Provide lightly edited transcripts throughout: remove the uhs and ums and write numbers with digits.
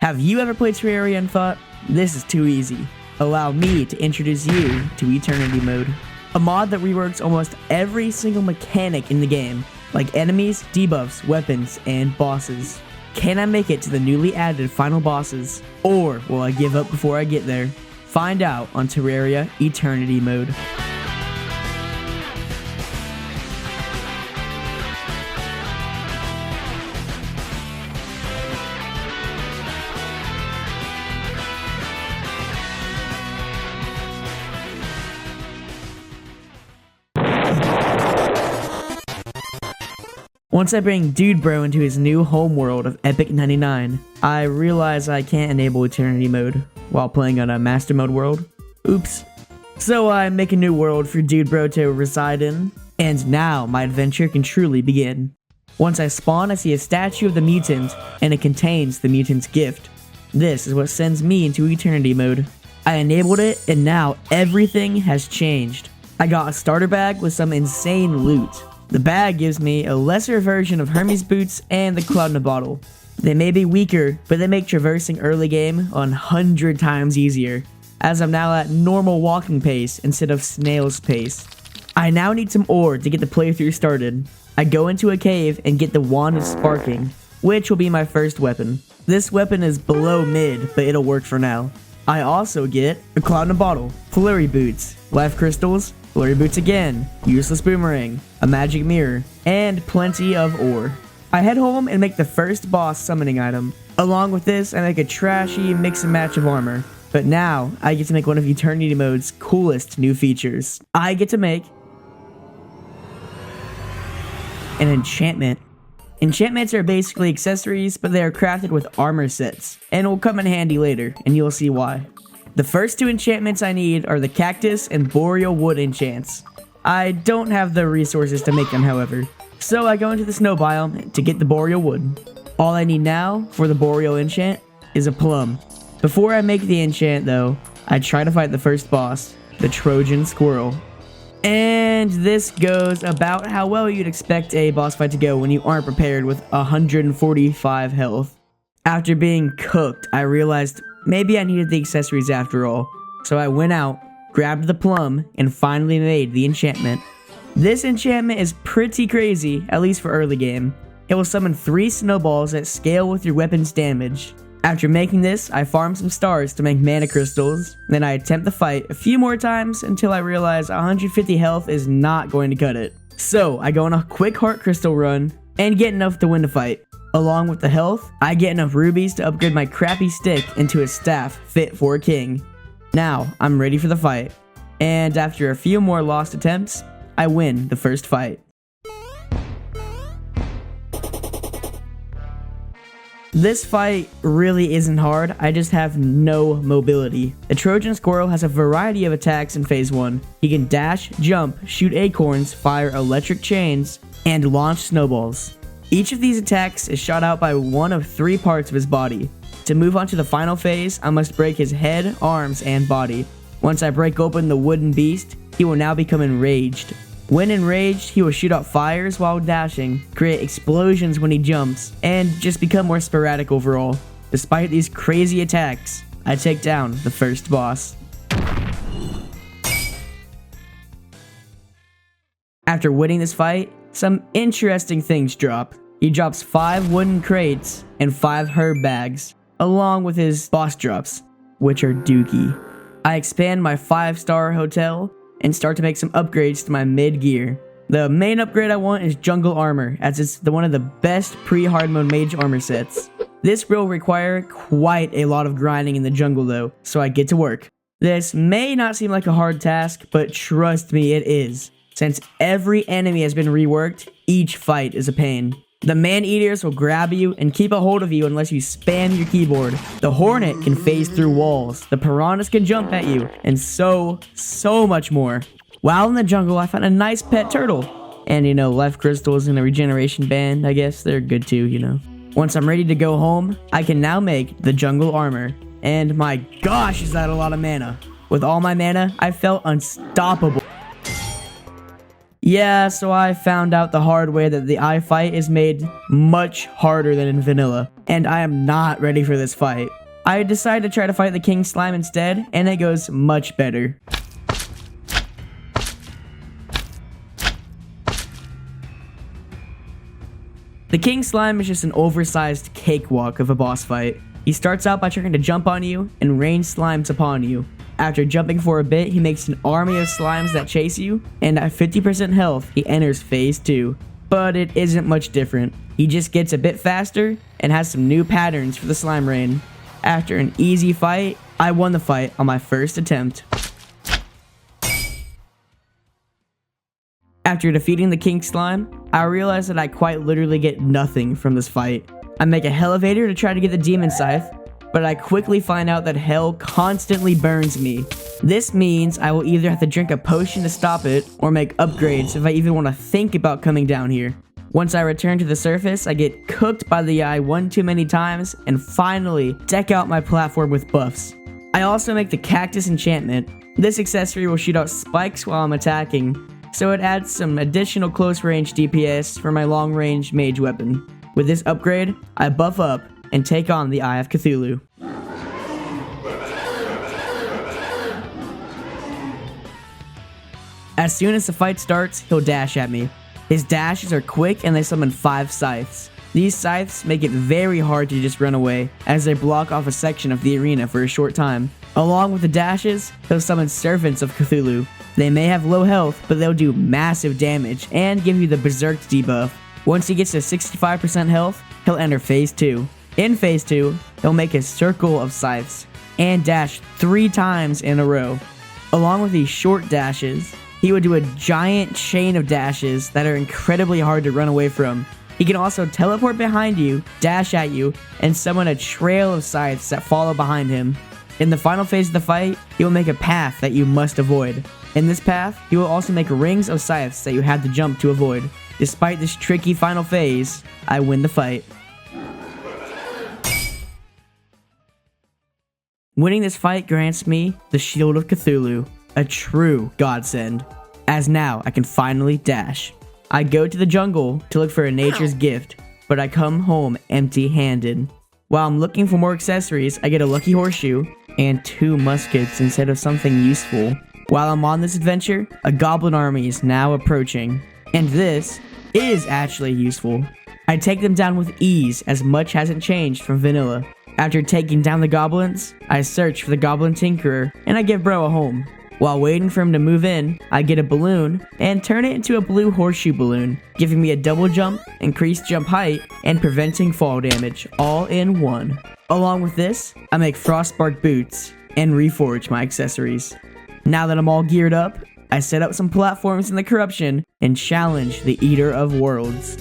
Have you ever played Terraria and thought, this is too easy? Allow me to introduce you to Eternity Mode, a mod that reworks almost every single mechanic in the game, like enemies, debuffs, weapons, and bosses. Can I make it to the newly added final bosses, or will I give up before I get there? Find out on Terraria Eternity Mode. Once I bring Dude Bro into his new homeworld of Epic 99, I realize I can't enable Eternity Mode while playing on a Master Mode world. Oops. So I make a new world for Dude Bro to reside in, and now my adventure can truly begin. Once I spawn, I see a statue of the Mutant, and it contains the Mutant's gift. This is what sends me into Eternity Mode. I enabled it, and now everything has changed. I got a starter bag with some insane loot. The bag gives me a lesser version of Hermes boots and the Cloud in a bottle. They may be weaker, but they make traversing early game 100 times easier, as I'm now at normal walking pace instead of snail's pace. I now need some ore to get the playthrough started. I go into a cave and get the Wand of Sparking, which will be my first weapon. This weapon is below mid, but it'll work for now. I also get a Cloud in a bottle, Flurry boots, life crystals, Flurry boots again, useless boomerang, a magic mirror, and plenty of ore. I head home and make the first boss summoning item. Along with this, I make a trashy mix and match of armor. But now, I get to make one of Eternity Mode's coolest new features. I get to make an enchantment. Enchantments are basically accessories, but they are crafted with armor sets, and will come in handy later, and you'll see why. The first two enchantments I need are the cactus and boreal wood enchants. I don't have the resources to make them, however, so I go into the snow biome to get the boreal wood. All I need now for the boreal enchant is a plum. Before I make the enchant though, I try to fight the first boss, the Trojan squirrel. And this goes about how well you'd expect a boss fight to go when you aren't prepared with 145 health. After being cooked, I realized maybe I needed the accessories after all, so I went out, grabbed the plum, and finally made the enchantment. This enchantment is pretty crazy, at least for early game. It will summon 3 snowballs that scale with your weapon's damage. After making this, I farm some stars to make mana crystals, then I attempt the fight a few more times until I realize 150 health is not going to cut it. So I go on a quick heart crystal run, and get enough to win the fight. Along with the health, I get enough rubies to upgrade my crappy stick into a staff fit for a king. Now, I'm ready for the fight, and after a few more lost attempts, I win the first fight. This fight really isn't hard, I just have no mobility. The Trojan squirrel has a variety of attacks in phase 1. He can dash, jump, shoot acorns, fire electric chains, and launch snowballs. Each of these attacks is shot out by one of 3 parts of his body. To move on to the final phase, I must break his head, arms, and body. Once I break open the wooden beast, he will now become enraged. When enraged, he will shoot out fires while dashing, create explosions when he jumps, and just become more sporadic overall. Despite these crazy attacks, I take down the first boss. After winning this fight, some interesting things drop. He drops 5 wooden crates and 5 herb bags, along with his boss drops, which are dookie. I expand my 5-star hotel and start to make some upgrades to my mid gear. The main upgrade I want is jungle armor, as it's one of the best pre-hard mode mage armor sets. This will require quite a lot of grinding in the jungle though, so I get to work. This may not seem like a hard task, but trust me, it is. Since every enemy has been reworked, each fight is a pain. The man-eaters will grab you and keep a hold of you unless you spam your keyboard. The hornet can phase through walls, the piranhas can jump at you, and so much more. While in the jungle, I found a nice pet turtle. And life crystals and a regeneration band, I guess they're good too, Once I'm ready to go home, I can now make the jungle armor. And my gosh, is that a lot of mana. With all my mana, I felt unstoppable. Yeah, so I found out the hard way that the eye fight is made much harder than in vanilla. and I am not ready for this fight. I decide to try to fight the King Slime instead, and it goes much better. The King Slime is just an oversized cakewalk of a boss fight. He starts out by trying to jump on you and rain slimes upon you. After jumping for a bit, he makes an army of slimes that chase you, and at 50% health, he enters phase 2. But it isn't much different. He just gets a bit faster and has some new patterns for the slime rain. After an easy fight, I won the fight on my first attempt. After defeating the King Slime, I realize that I quite literally get nothing from this fight. I make a Hellavator to try to get the Demon Scythe, but I quickly find out that hell constantly burns me. This means I will either have to drink a potion to stop it, or make upgrades if I even want to think about coming down here. Once I return to the surface, I get cooked by the eye one too many times, and finally deck out my platform with buffs. I also make the Cactus enchantment. This accessory will shoot out spikes while I'm attacking, so it adds some additional close range DPS for my long range mage weapon. With this upgrade, I buff up and take on the Eye of Cthulhu. As soon as the fight starts, he'll dash at me. His dashes are quick and they summon 5 scythes. These scythes make it very hard to just run away, as they block off a section of the arena for a short time. Along with the dashes, he'll summon Servants of Cthulhu. They may have low health, but they'll do massive damage and give you the Berserk debuff. Once he gets to 65% health, he'll enter phase 2. In phase 2, he'll make a circle of scythes and dash 3 times in a row. Along with these short dashes, he would do a giant chain of dashes that are incredibly hard to run away from. He can also teleport behind you, dash at you, and summon a trail of scythes that follow behind him. In the final phase of the fight, he will make a path that you must avoid. In this path, he will also make rings of scythes that you have to jump to avoid. Despite this tricky final phase, I win the fight. Winning this fight grants me the Shield of Cthulhu, a true godsend, as now I can finally dash. I go to the jungle to look for a nature's gift, but I come home empty-handed. While I'm looking for more accessories, I get a lucky horseshoe and 2 muskets instead of something useful. While I'm on this adventure, a goblin army is now approaching, and this is actually useful. I take them down with ease, as much hasn't changed from vanilla. After taking down the goblins, I search for the goblin tinkerer, and I give bro a home. While waiting for him to move in, I get a balloon and turn it into a blue horseshoe balloon, giving me a double jump, increased jump height, and preventing fall damage, all in one. Along with this, I make frostbark boots and reforge my accessories. Now that I'm all geared up, I set up some platforms in the corruption and challenge the Eater of Worlds.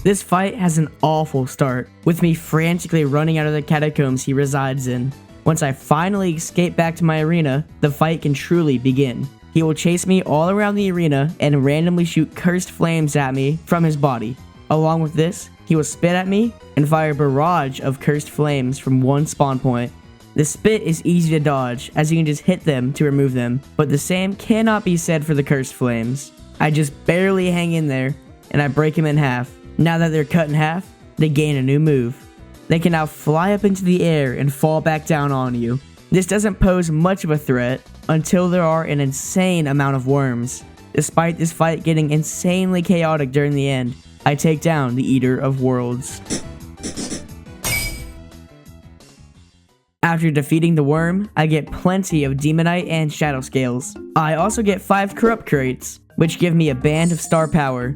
This fight has an awful start, with me frantically running out of the catacombs he resides in. Once I finally escape back to my arena, the fight can truly begin. He will chase me all around the arena and randomly shoot cursed flames at me from his body. Along with this, he will spit at me and fire a barrage of cursed flames from one spawn point. The spit is easy to dodge, as you can just hit them to remove them, but the same cannot be said for the cursed flames. I just barely hang in there, and I break him in half. Now that they're cut in half, they gain a new move. They can now fly up into the air and fall back down on you. This doesn't pose much of a threat until there are an insane amount of worms. Despite this fight getting insanely chaotic during the end, I take down the Eater of Worlds. After defeating the worm, I get plenty of Demonite and Shadow Scales. I also get 5 Corrupt Crates, which give me a band of star power,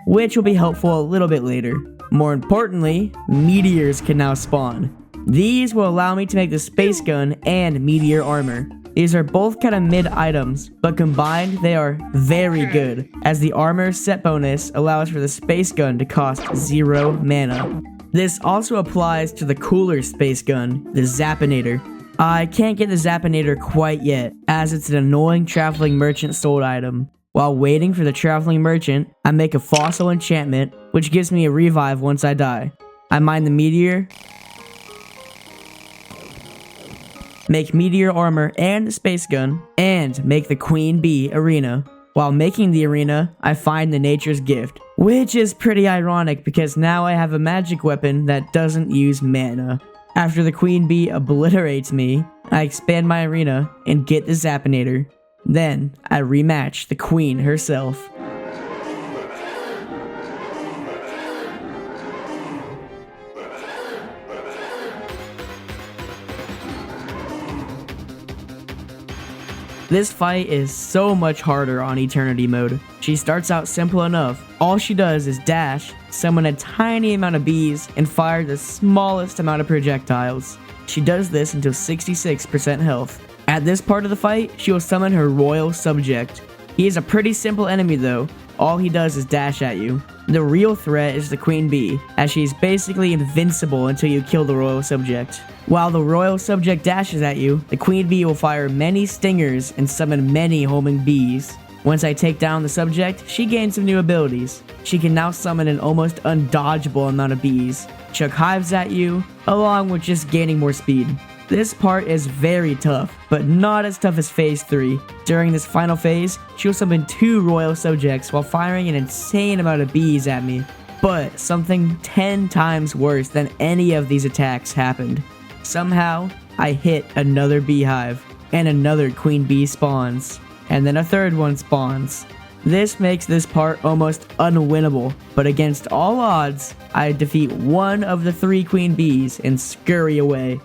which will be helpful a little bit later. More importantly, meteors can now spawn. These will allow me to make the Space Gun and Meteor Armor. These are both kind of mid items, but combined they are very good, as the armor set bonus allows for the Space Gun to cost 0 mana. This also applies to the cooler Space Gun, the Zappinator. I can't get the Zappinator quite yet, as it's an annoying Traveling Merchant sold item. While waiting for the Traveling Merchant, I make a Fossil enchantment, which gives me a revive once I die. I mine the Meteor, make Meteor Armor and the Space Gun, and make the Queen Bee Arena. While making the arena, I find the Nature's Gift, Which is pretty ironic because now I have a magic weapon that doesn't use mana. After the queen bee obliterates me, I expand my arena and get the Zappinator. Then, I rematch the queen herself. This fight is so much harder on Eternity mode. She starts out simple enough. All she does is dash, summon a tiny amount of bees, and fire the smallest amount of projectiles. She does this until 66% health. At this part of the fight, she will summon her royal subject. He is a pretty simple enemy though. All he does is dash at you. The real threat is the queen bee, as she's basically invincible until you kill the royal subject. While the royal subject dashes at you, the queen bee will fire many stingers and summon many homing bees. Once I take down the subject, she gains some new abilities. She can now summon an almost undodgeable amount of bees, chuck hives at you, along with just gaining more speed. This part is very tough, but not as tough as phase 3. During this final phase, she'll summon 2 royal subjects while firing an insane amount of bees at me. But something 10 times worse than any of these attacks happened. Somehow, I hit another beehive, and another queen bee spawns, and then a third one spawns. This makes this part almost unwinnable, but against all odds, I defeat one of the 3 queen bees and scurry away.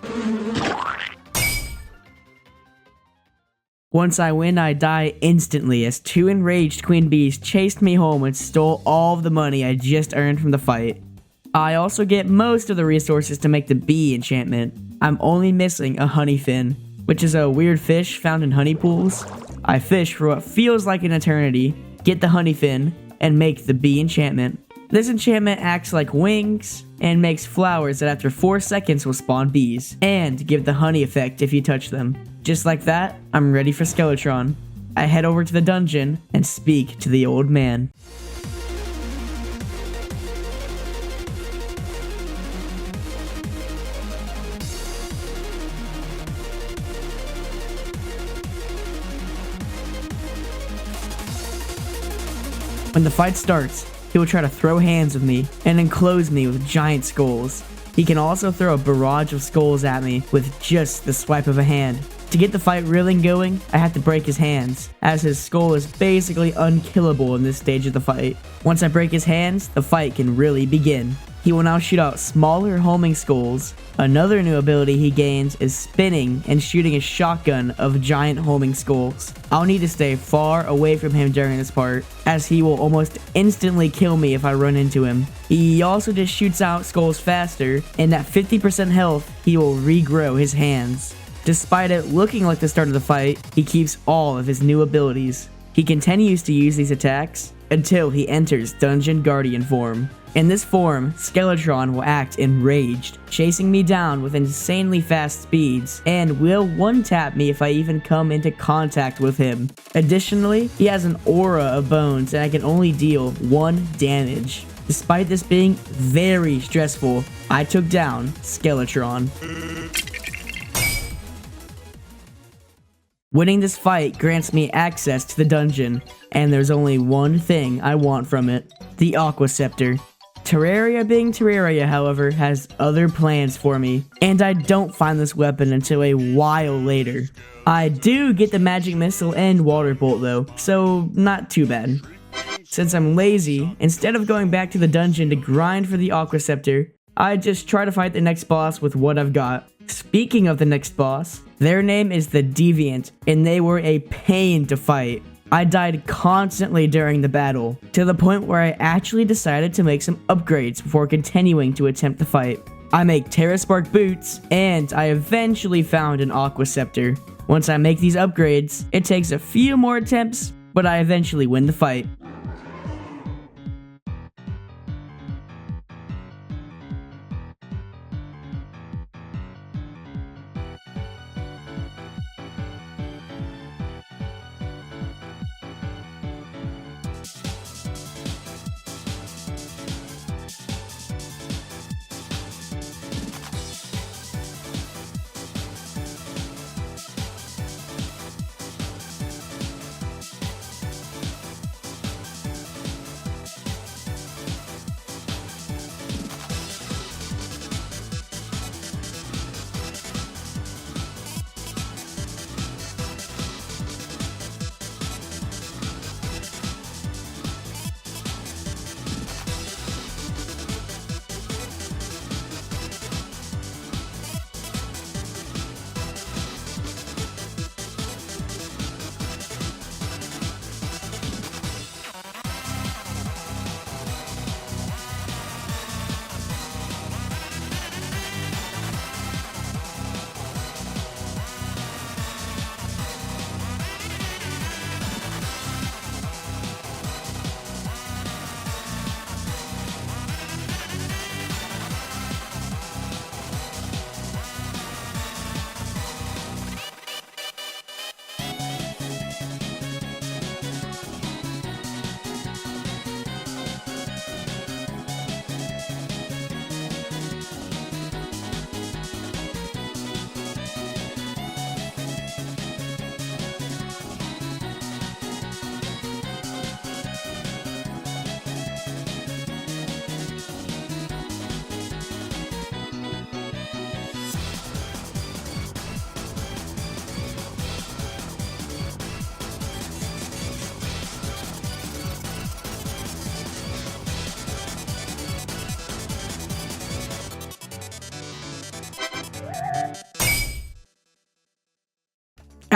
Once I win, I die instantly as 2 enraged queen bees chased me home and stole all of the money I just earned from the fight. I also get most of the resources to make the bee enchantment. I'm only missing a honeyfin, which is a weird fish found in honey pools. I fish for what feels like an eternity, get the honeyfin, and make the bee enchantment. This enchantment acts like wings and makes flowers that after 4 seconds will spawn bees and give the honey effect if you touch them. Just like that, I'm ready for Skeletron. I head over to the dungeon and speak to the old man. When the fight starts, he will try to throw hands with me and enclose me with giant skulls. He can also throw a barrage of skulls at me with just the swipe of a hand. To get the fight really going, I have to break his hands, as his skull is basically unkillable in this stage of the fight. Once I break his hands, the fight can really begin. He will now shoot out smaller homing skulls. Another new ability he gains is spinning and shooting a shotgun of giant homing skulls. I'll need to stay far away from him during this part, as he will almost instantly kill me if I run into him. He also just shoots out skulls faster, and at 50% health, he will regrow his hands. Despite it looking like the start of the fight, he keeps all of his new abilities. He continues to use these attacks until he enters Dungeon Guardian form. In this form, Skeletron will act enraged, chasing me down with insanely fast speeds, and will one-tap me if I even come into contact with him. Additionally, he has an aura of bones and I can only deal 1 damage. Despite this being very stressful, I took down Skeletron. Winning this fight grants me access to the dungeon, and there's only one thing I want from it: the Aqua Scepter. Terraria being Terraria, however, has other plans for me, and I don't find this weapon until a while later. I do get the Magic Missile and Water Bolt though, so not too bad. Since I'm lazy, instead of going back to the dungeon to grind for the Aqua Scepter, I just try to fight the next boss with what I've got. Speaking of the next boss, their name is the Deviant, and they were a pain to fight. I died constantly during the battle, to the point where I actually decided to make some upgrades before continuing to attempt the fight. I make Terraspark boots, and I eventually found an Aqua Scepter. Once I make these upgrades, it takes a few more attempts, but I eventually win the fight.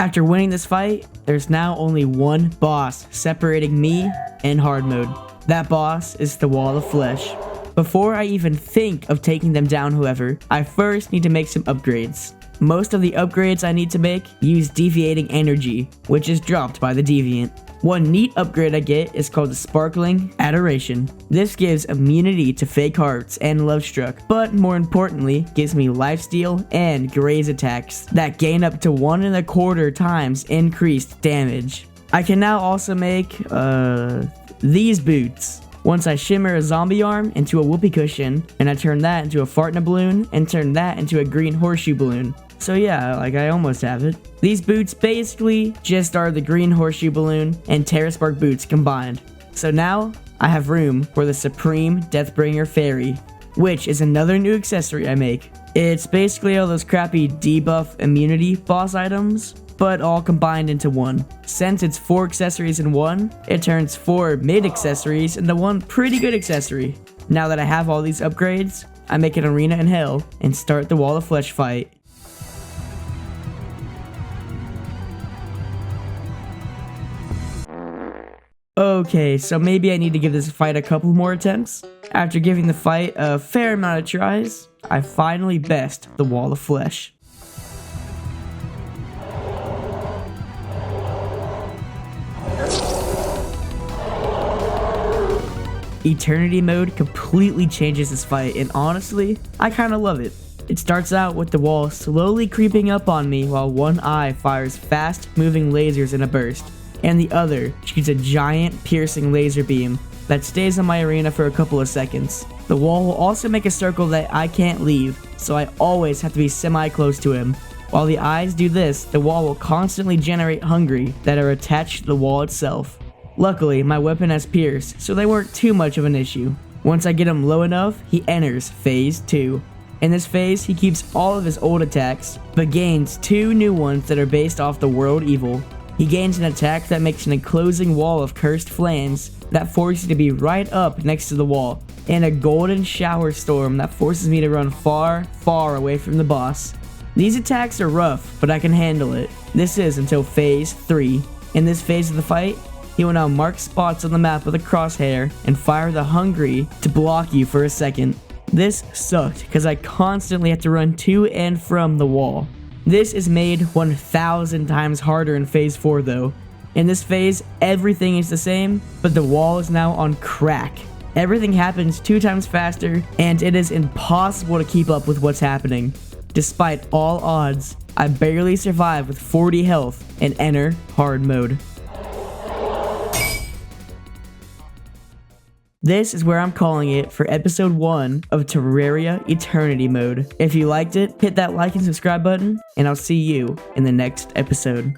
After winning this fight, there's now only one boss separating me and hard mode. That boss is the Wall of Flesh. Before I even think of taking them down, however, I first need to make some upgrades. Most of the upgrades I need to make use deviating energy, which is dropped by the deviant. One neat upgrade I get is called the Sparkling Adoration. This gives immunity to fake hearts and Lovestruck, but more importantly, gives me lifesteal and graze attacks that gain up to 1.25 times increased damage. I can now also make, these boots. Once I shimmer a zombie arm into a whoopee cushion, and I turn that into a fart in a balloon, and turn that into a green horseshoe balloon. So yeah, like I almost have it. These boots basically just are the green horseshoe balloon and Terraspark boots combined. So now, I have room for the Supreme Deathbringer Fairy, which is another new accessory I make. It's basically all those crappy debuff immunity boss items, but all combined into one. Since it's 4 accessories in one, it turns 4 mid accessories into one pretty good accessory. Now that I have all these upgrades, I make an arena in hell and start the Wall of Flesh fight. Okay, so maybe I need to give this fight a couple more attempts. After giving the fight a fair amount of tries, I finally best the Wall of Flesh. Eternity mode completely changes this fight, and honestly, I kinda love it. It starts out with the wall slowly creeping up on me while one eye fires fast moving lasers in a burst, and the other shoots a giant piercing laser beam that stays in my arena for a couple of seconds. The wall will also make a circle that I can't leave, so I always have to be semi-close to him. While the eyes do this, the wall will constantly generate hungry that are attached to the wall itself. Luckily, my weapon has pierce, so they weren't too much of an issue. Once I get him low enough, he enters Phase 2. In this phase, he keeps all of his old attacks, but gains 2 new ones that are based off the World Evil. He gains an attack that makes an enclosing wall of cursed flames that forces you to be right up next to the wall, and a golden shower storm that forces me to run far, far away from the boss. These attacks are rough, but I can handle it. This is until Phase 3. In this phase of the fight, he will now mark spots on the map with a crosshair and fire the hungry to block you for a second. This sucked because I constantly have to run to and from the wall. This is made 1,000 times harder in Phase 4 though. In this phase, everything is the same, but the wall is now on crack. Everything happens 2 times faster, and it is impossible to keep up with what's happening. Despite all odds, I barely survive with 40 health and enter hard mode. This is where I'm calling it for episode 1 of Terraria Eternity Mode. If you liked it, hit that like and subscribe button, and I'll see you in the next episode.